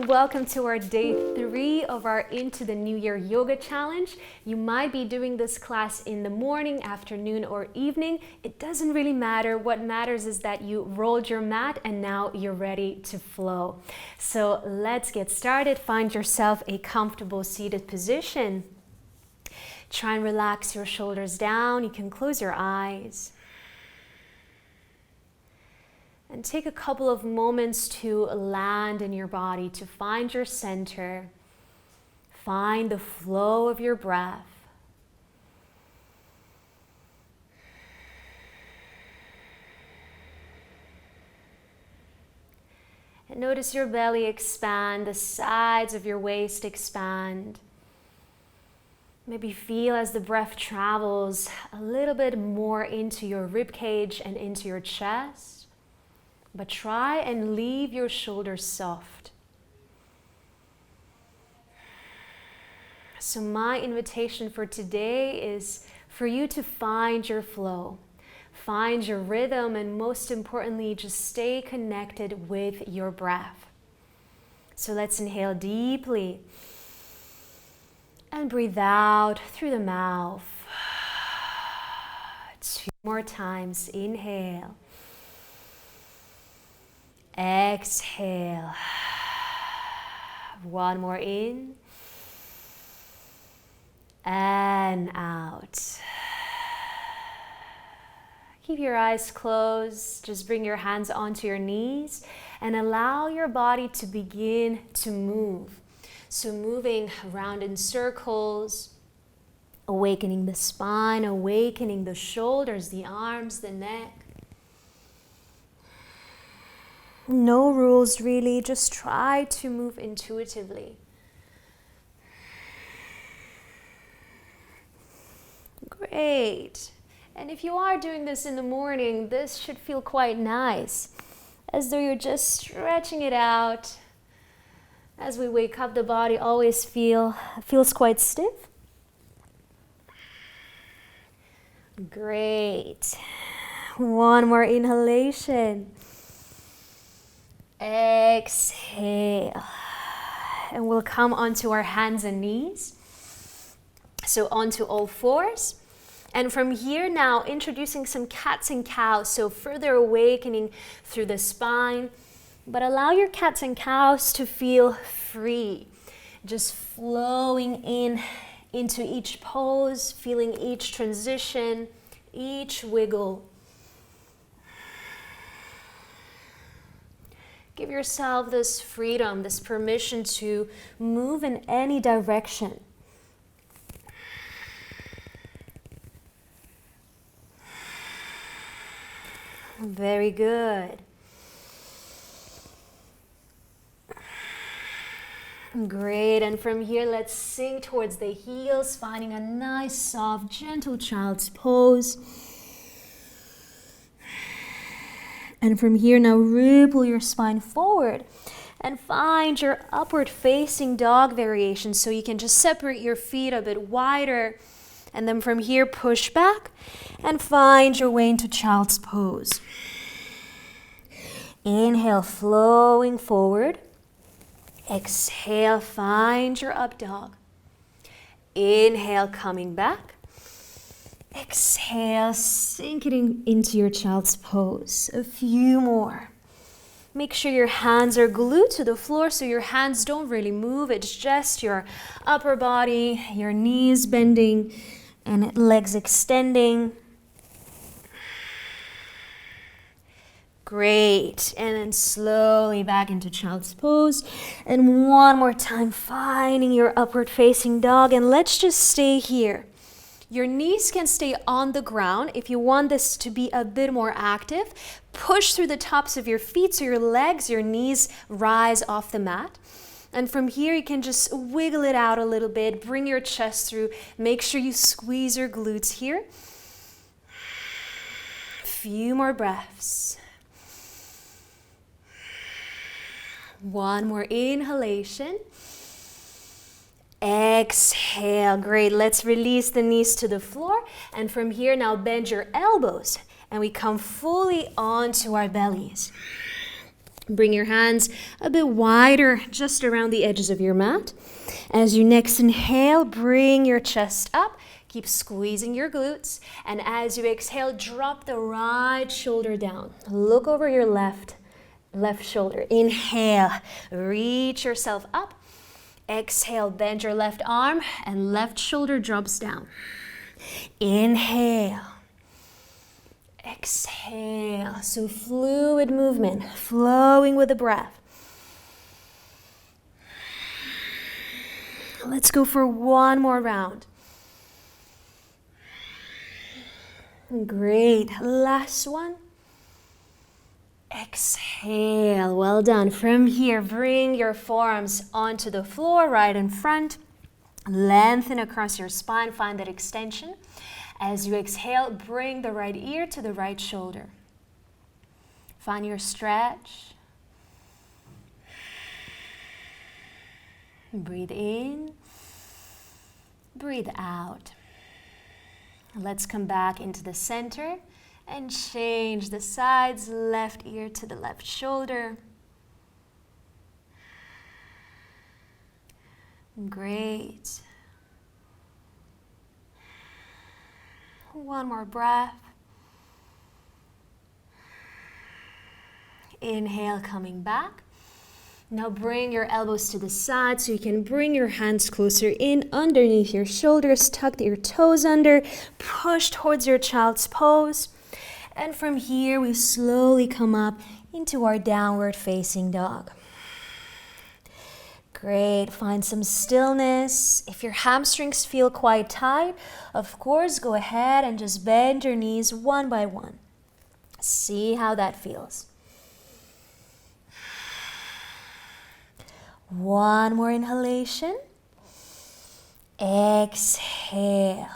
and welcome to our day 3 of our Into the New Year Yoga Challenge. You might be doing this class in the morning, afternoon, or evening. It doesn't really matter. What matters is that you rolled your mat and now you're ready to flow. So let's get started. Find yourself a comfortable seated position. Try and relax your shoulders down. You can close your eyes. And take a couple of moments to land in your body, to find your center. Find the flow of your breath. And notice your belly expand, the sides of your waist expand. Maybe feel as the breath travels a little bit more into your rib cage and into your chest. But try and leave your shoulders soft. So my invitation for today is for you to find your flow, find your rhythm, and most importantly, just stay connected with your breath. So let's inhale deeply and breathe out through the mouth. 2 more times. Inhale. Exhale. 1 more in and out. Keep your eyes closed. Just bring your hands onto your knees and allow your body to begin to move. So moving around in circles, awakening the spine, awakening the shoulders, the arms, the neck. No rules really, just try to move intuitively. Great. And if you are doing this in the morning, this should feel quite nice, as though you're just stretching it out. As we wake up, the body always feels quite stiff. Great. 1 more inhalation. Exhale. And we'll come onto our hands and knees. So onto all fours. And from here now, introducing some cats and cows. So further awakening through the spine. But allow your cats and cows to feel free. Just flowing into each pose, feeling each transition, each wiggle. Give yourself this freedom, this permission to move in any direction. Very good. Great, and from here, let's sink towards the heels, finding a nice, soft, gentle child's pose. And from here, now ripple your spine forward and find your upward facing dog variation. So you can just separate your feet a bit wider. And then from here, push back and find your way into child's pose. Inhale, flowing forward. Exhale, find your up dog. Inhale, coming back. Exhale, sink it into your child's pose. A few more. Make sure your hands are glued to the floor so your hands don't really move. It's just your upper body, your knees bending, and legs extending. Great. And then slowly back into child's pose. And 1 more time, finding your upward facing dog. And let's just stay here. Your knees can stay on the ground. If you want this to be a bit more active, push through the tops of your feet so your legs, your knees rise off the mat. And from here, you can just wiggle it out a little bit, bring your chest through, make sure you squeeze your glutes here. A few more breaths. 1 more inhalation. Exhale. Great. Let's release the knees to the floor. And from here, now bend your elbows. And we come fully onto our bellies. Bring your hands a bit wider, just around the edges of your mat. As you next inhale, bring your chest up. Keep squeezing your glutes. And as you exhale, drop the right shoulder down. Look over your left shoulder. Inhale, reach yourself up. Exhale, bend your left arm and left shoulder drops down. Inhale. Exhale. So fluid movement, flowing with the breath. Let's go for one more round. Great. Last one. Exhale. Well done. From here, bring your forearms onto the floor right in front. Lengthen across your spine. Find that extension. As you exhale, bring the right ear to the right shoulder. Find your stretch. Breathe in. Breathe out. Let's come back into the center and change the sides, left ear to the left shoulder. Great. One more breath. Inhale, coming back. Now bring your elbows to the side so you can bring your hands closer in underneath your shoulders. Tuck your toes under. Push towards your child's pose. And from here, we slowly come up into our downward facing dog. Great. Find some stillness. If your hamstrings feel quite tight, of course, go ahead and just bend your knees one by one. See how that feels. One more inhalation. Exhale.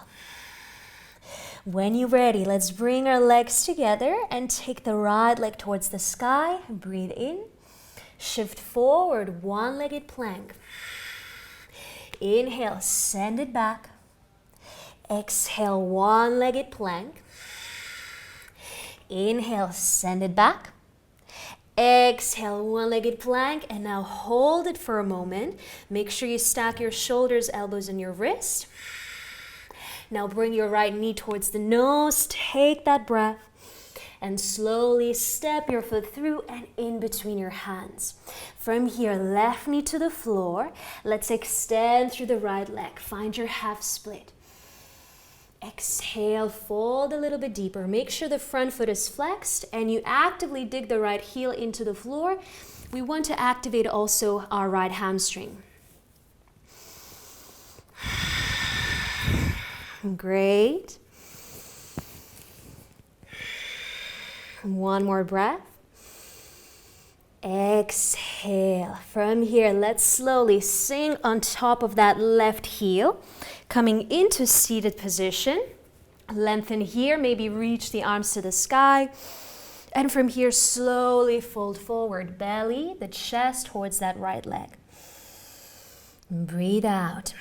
When you're ready, let's bring our legs together and take the right leg towards the sky. Breathe in. Shift forward, one-legged plank. Inhale, send it back. Exhale, one-legged plank. Inhale, send it back. Exhale, one-legged plank, and now hold it for a moment. Make sure you stack your shoulders, elbows, and your wrist. Now bring your right knee towards the nose. Take that breath. And slowly step your foot through and in between your hands. From here, left knee to the floor. Let's extend through the right leg. Find your half split. Exhale, fold a little bit deeper. Make sure the front foot is flexed and you actively dig the right heel into the floor. We want to activate also our right hamstring. Great. One more breath. Exhale. From here, let's slowly sink on top of that left heel, coming into seated position. Lengthen here, maybe reach the arms to the sky. And from here, slowly fold forward, belly, the chest towards that right leg. Breathe out.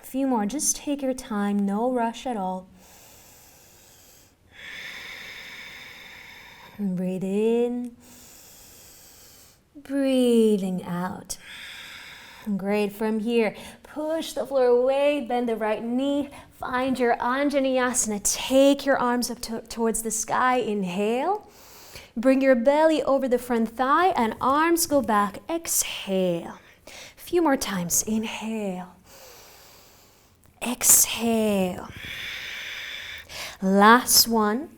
A few more, just take your time, no rush at all. Breathe in, breathing out. Great. From here, push the floor away, bend the right knee, find your Anjaneyasana. Take your arms up towards the sky. Inhale. Bring your belly over the front thigh and arms go back. Exhale. A few more times. Inhale. Exhale. Last one.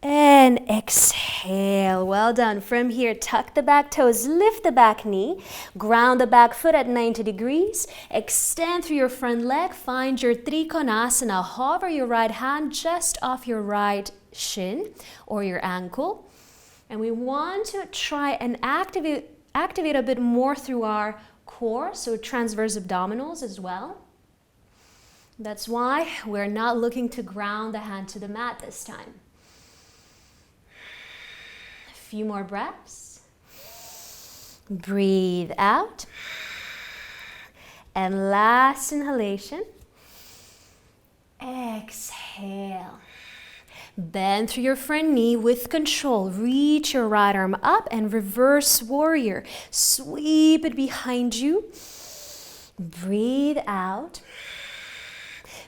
And exhale. Well done. From here, tuck the back toes, lift the back knee, ground the back foot at 90 degrees, extend through your front leg, find your Trikonasana. Hover your right hand just off your right shin or your ankle. And we want to try and activate a bit more through our core, so transverse abdominals as well. That's why we're not looking to ground the hand to the mat this time. Few more breaths. Breathe out. And last inhalation. Exhale. Bend through your front knee with control. Reach your right arm up and reverse warrior. Sweep it behind you. Breathe out.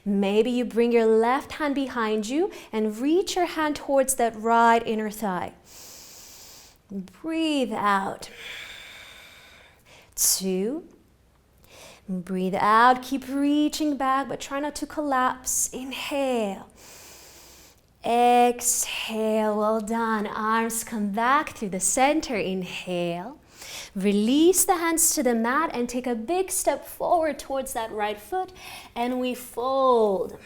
Maybe you bring your left hand behind you and reach your hand towards that right inner thigh. Breathe out. 2. Breathe out. Keep reaching back, but try not to collapse. Inhale. Exhale. Well done. Arms come back through the center. Inhale. Release the hands to the mat and take a big step forward towards that right foot, and we fold.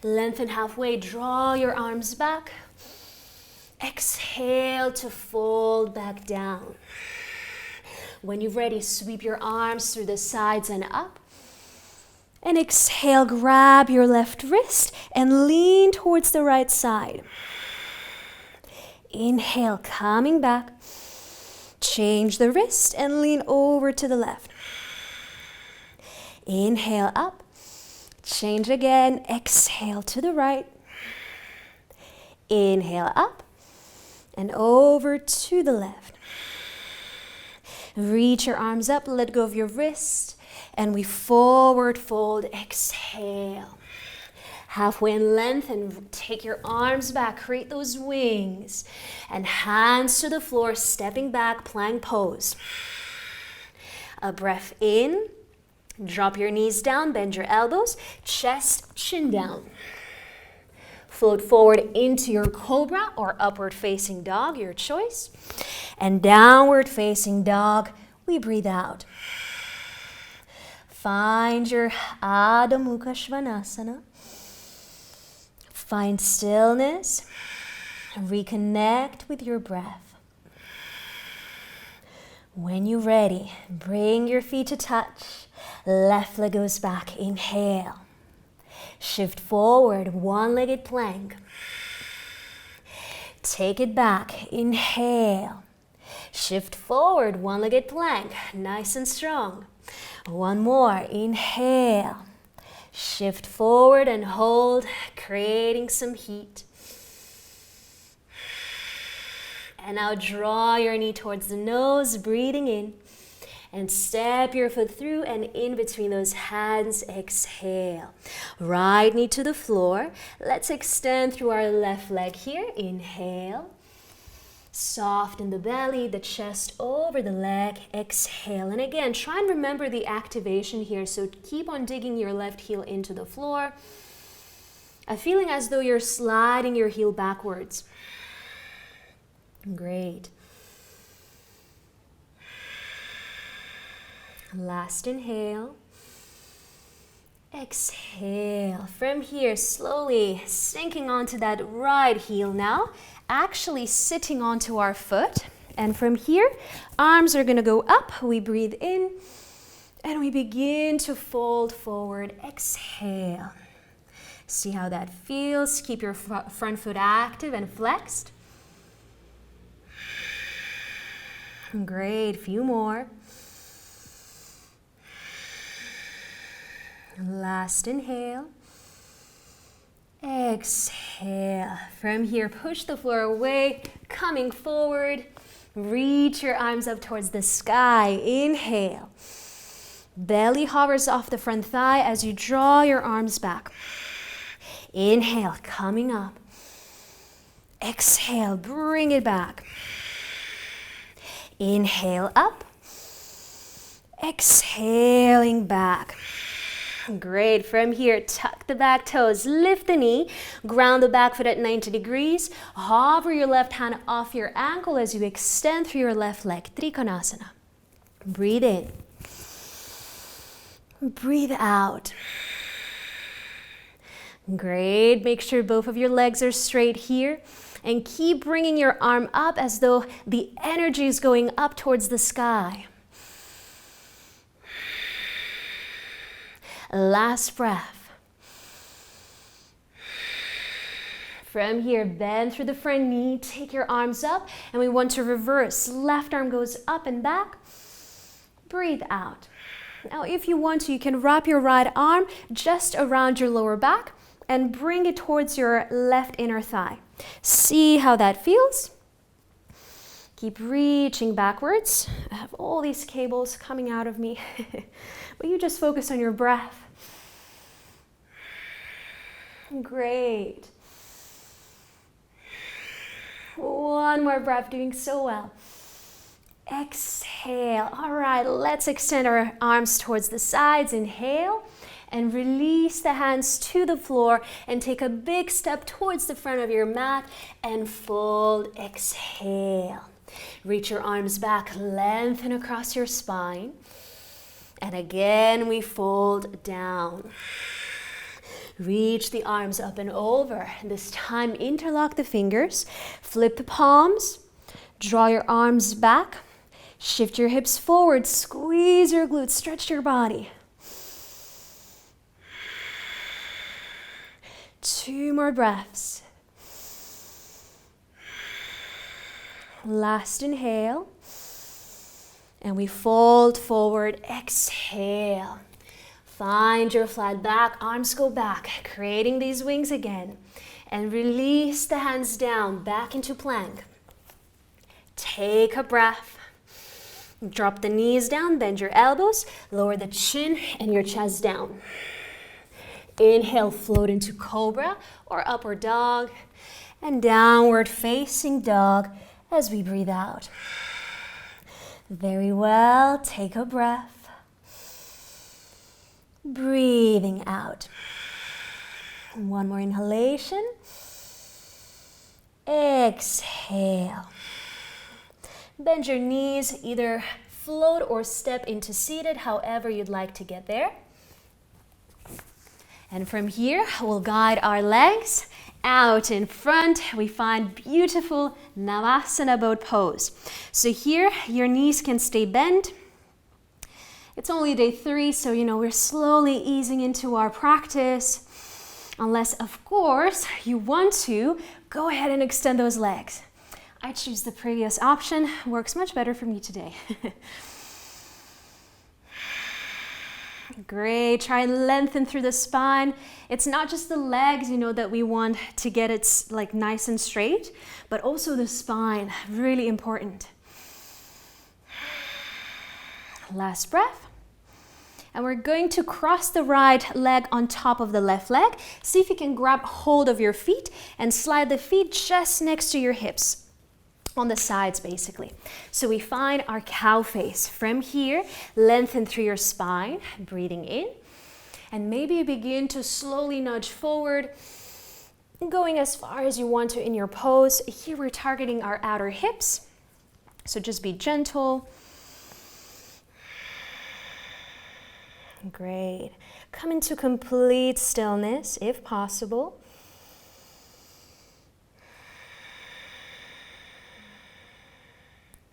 Lengthen halfway, draw your arms back. Exhale to fold back down. When you're ready, sweep your arms through the sides and up. And exhale, grab your left wrist and lean towards the right side. Inhale, coming back. Change the wrist and lean over to the left. Inhale up. Change again. Exhale to the right. Inhale up and over to the left. Reach your arms up. Let go of your wrist. And we forward fold. Exhale. Halfway in length and take your arms back. Create those wings. And hands to the floor, stepping back, plank pose. A breath in. Drop your knees down, bend your elbows, chest, chin down. Float forward into your cobra or upward facing dog, your choice. And downward facing dog, we breathe out. Find your Adho Mukha Svanasana. Find stillness. Reconnect with your breath. When you're ready, bring your feet to touch. Left leg goes back. Inhale. Shift forward, one-legged plank. Take it back. Inhale. Shift forward, one-legged plank. Nice and strong. One more. Inhale. Shift forward and hold, creating some heat. And now draw your knee towards the nose, breathing in. And step your foot through and in between those hands, exhale. Right knee to the floor. Let's extend through our left leg here. Inhale. Soften the belly, the chest over the leg. Exhale. And again, try and remember the activation here. So keep on digging your left heel into the floor. A feeling as though you're sliding your heel backwards. Great. Last inhale. Exhale. From here, slowly sinking onto that right heel now. Actually sitting onto our foot. And from here, arms are going to go up. We breathe in. And we begin to fold forward. Exhale. See how that feels. Keep your front foot active and flexed. Great. Few more. Last inhale. Exhale. From here, push the floor away, coming forward. Reach your arms up towards the sky. Inhale. Belly hovers off the front thigh as you draw your arms back. Inhale, coming up. Exhale, bring it back. Inhale up. Exhaling back. Great. From here, tuck the back toes, lift the knee, ground the back foot at 90 degrees. Hover your left hand off your ankle as you extend through your left leg. Trikonasana. Breathe in. Breathe out. Great. Make sure both of your legs are straight here. And keep bringing your arm up as though the energy is going up towards the sky. Last breath. From here, bend through the front knee, take your arms up, and we want to reverse. Left arm goes up and back. Breathe out. Now, if you want to, you can wrap your right arm just around your lower back and bring it towards your left inner thigh. See how that feels. Keep reaching backwards. I have all these cables coming out of me, but you just focus on your breath. Great. One more breath, doing so well. Exhale. All right, let's extend our arms towards the sides. Inhale and release the hands to the floor and take a big step towards the front of your mat and fold. Exhale. Reach your arms back, lengthen across your spine. And again, we fold down. Reach the arms up and over. This time, interlock the fingers, flip the palms, draw your arms back, shift your hips forward, squeeze your glutes, stretch your body. 2 more breaths. Last inhale. And we fold forward, exhale. Find your flat back, arms go back, creating these wings again. And release the hands down, back into plank. Take a breath. Drop the knees down, bend your elbows, lower the chin and your chest down. Inhale, float into cobra or upward dog. And downward facing dog as we breathe out. Very well, take a breath. Breathing out. One more inhalation. Exhale. Bend your knees, either float or step into seated, however you'd like to get there. And from here, we'll guide our legs out in front. We find beautiful Navasana boat pose. So here, your knees can stay bent. It's only day 3, so we're slowly easing into our practice. Unless, of course, you want to, go ahead and extend those legs. I choose the previous option. Works much better for me today. Great. Try and lengthen through the spine. It's not just the legs, that we want to get it nice and straight, but also the spine. Really important. Last breath. And we're going to cross the right leg on top of the left leg. See if you can grab hold of your feet and slide the feet just next to your hips. On the sides, basically. So we find our cow face. From here, lengthen through your spine, breathing in. And maybe you begin to slowly nudge forward, going as far as you want to in your pose. Here we're targeting our outer hips. So just be gentle. Great. Come into complete stillness, if possible.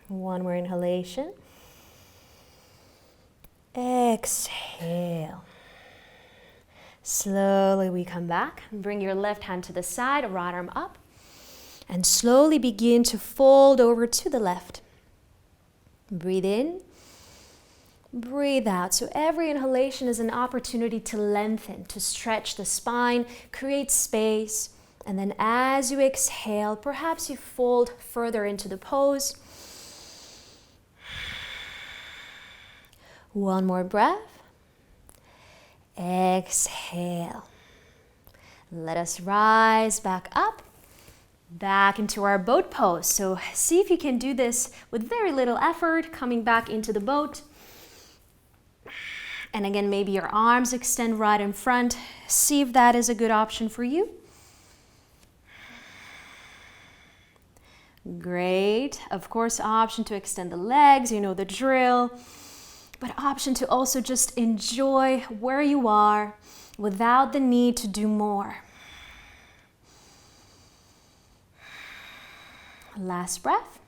One more inhalation. Exhale. Slowly we come back. Bring your left hand to the side, right arm up. And slowly begin to fold over to the left. Breathe in. Breathe out. So every inhalation is an opportunity to lengthen, to stretch the spine, create space. And then as you exhale, perhaps you fold further into the pose. One more breath. Exhale. Let us rise back up, back into our boat pose. So see if you can do this with very little effort, coming back into the boat. And again, maybe your arms extend right in front. See if that is a good option for you. Great. Of course, option to extend the legs, you know the drill. But option to also just enjoy where you are without the need to do more. Last breath.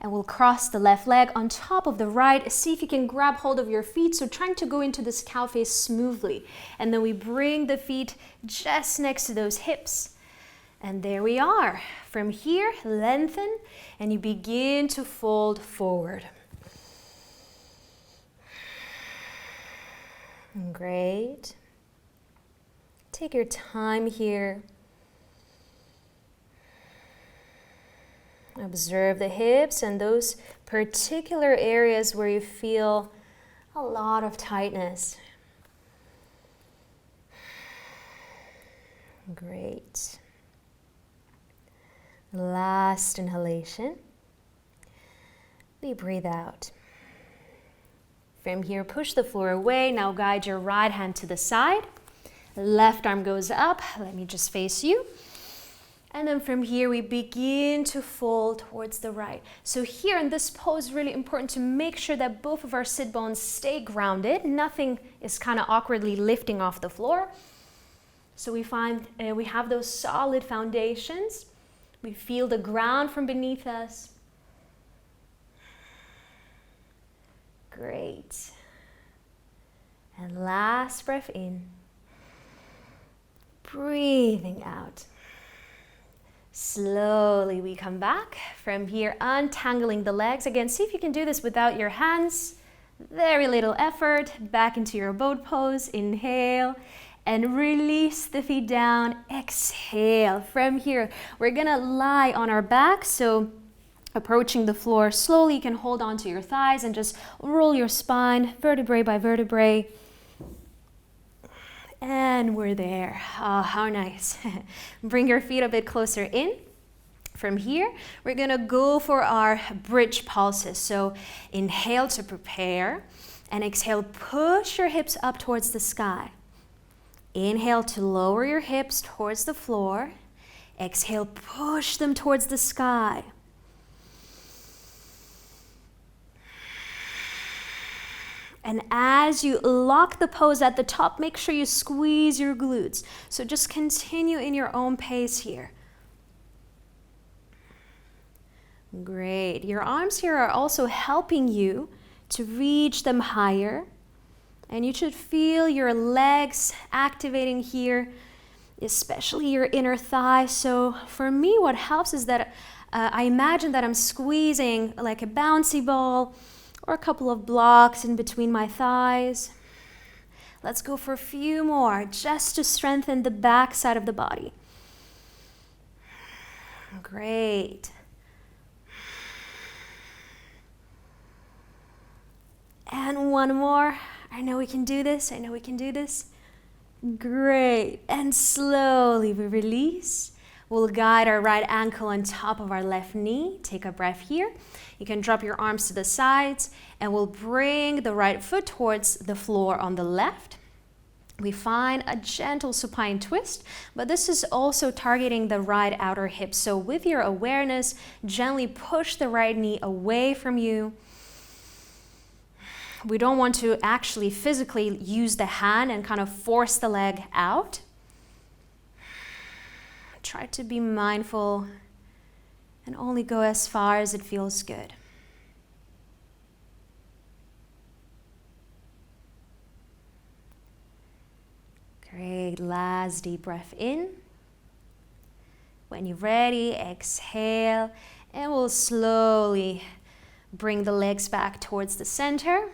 And we'll cross the left leg on top of the right. See if you can grab hold of your feet. So trying to go into this cow face smoothly. And then we bring the feet just next to those hips. And there we are. From here, lengthen and you begin to fold forward. Great. Take your time here. Observe the hips and those particular areas where you feel a lot of tightness. Great. Last inhalation. We breathe out. From here, push the floor away. Now guide your right hand to the side. Left arm goes up. Let me just face you. And then from here, we begin to fold towards the right. So here in this pose, really important to make sure that both of our sit bones stay grounded. Nothing is kind of awkwardly lifting off the floor. So we find we have those solid foundations. We feel the ground from beneath us. Great. And last breath in. Breathing out. Slowly we come back. From here, untangling the legs. Again, see if you can do this without your hands. Very little effort. Back into your boat pose. Inhale and release the feet down. Exhale. From here, we're gonna lie on our back. So approaching the floor slowly, you can hold on to your thighs and just roll your spine vertebrae by vertebrae. And we're there. Oh, how nice. Bring your feet a bit closer in. From here, we're gonna go for our bridge pulses. So inhale to prepare and exhale, push your hips up towards the sky. Inhale to lower your hips towards the floor. Exhale, push them towards the sky. And as you lock the pose at the top, make sure you squeeze your glutes. So just continue in your own pace here. Great. Your arms here are also helping you to reach them higher. And you should feel your legs activating here, especially your inner thigh. So for me, what helps is that I imagine that I'm squeezing like a bouncy ball, or a couple of blocks in between my thighs. Let's go for a few more, just to strengthen the back side of the body. Great. And one more. I know we can do this. I know we can do this. Great. And slowly we release. We'll guide our right ankle on top of our left knee. Take a breath here. You can drop your arms to the sides and we'll bring the right foot towards the floor on the left. We find a gentle supine twist, but this is also targeting the right outer hip. So with your awareness, gently push the right knee away from you. We don't want to actually physically use the hand and kind of force the leg out. Try to be mindful and only go as far as it feels good. Great, last deep breath in. When you're ready, exhale, and we'll slowly bring the legs back towards the center.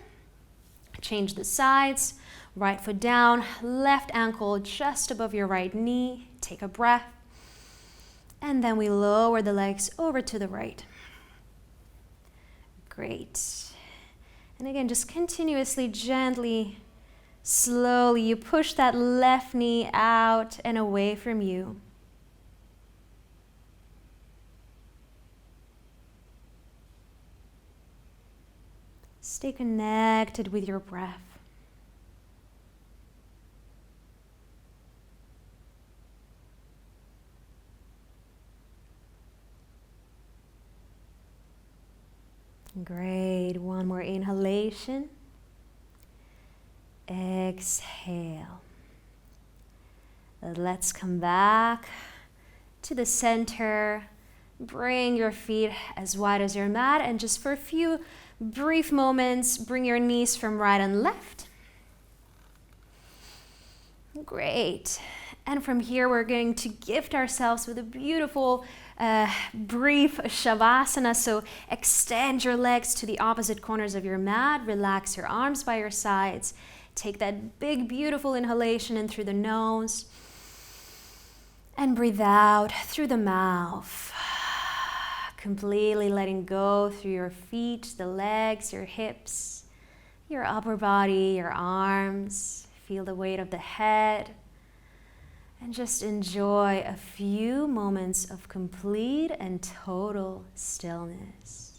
Change the sides, right foot down, left ankle just above your right knee. Take a breath. And then we lower the legs over to the right. Great. And again, just continuously, gently, slowly, you push that left knee out and away from you. Stay connected with your breath. Great. One more inhalation. Exhale. Let's come back to the center. Bring your feet as wide as your mat, and just for a few brief moments, bring your knees from right and left. Great. And from here, we're going to gift ourselves with a beautiful brief Savasana. So extend your legs to the opposite corners of your mat. Relax your arms by your sides. Take that big, beautiful inhalation in through the nose. And breathe out through the mouth. Completely letting go through your feet, the legs, your hips, your upper body, your arms. Feel the weight of the head. And just enjoy a few moments of complete and total stillness.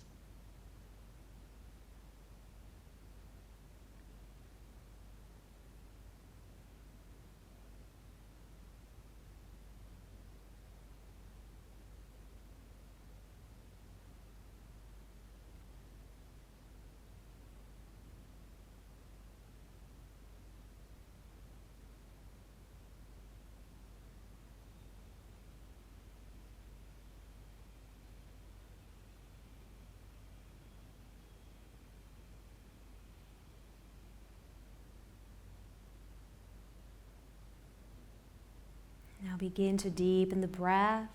Now begin to deepen the breath.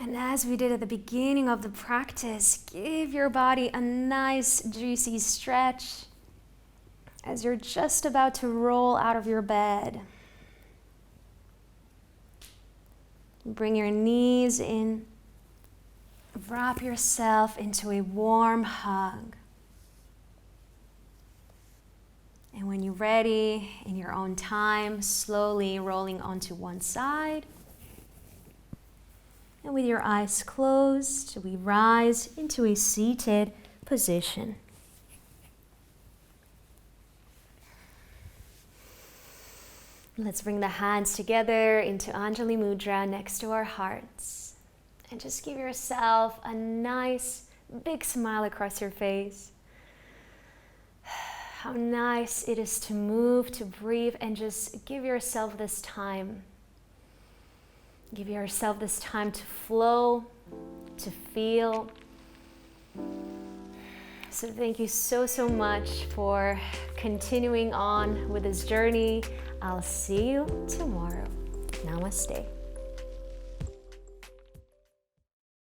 And as we did at the beginning of the practice, give your body a nice juicy stretch as you're just about to roll out of your bed. Bring your knees in. Wrap yourself into a warm hug. And when you're ready, in your own time, slowly rolling onto one side. And with your eyes closed, we rise into a seated position. Let's bring the hands together into Anjali Mudra next to our hearts. And just give yourself a nice big smile across your face. How nice it is to move, to breathe, and just give yourself this time. Give yourself this time to flow, to feel. So thank you so much for continuing on with this journey. I'll see you tomorrow. Namaste.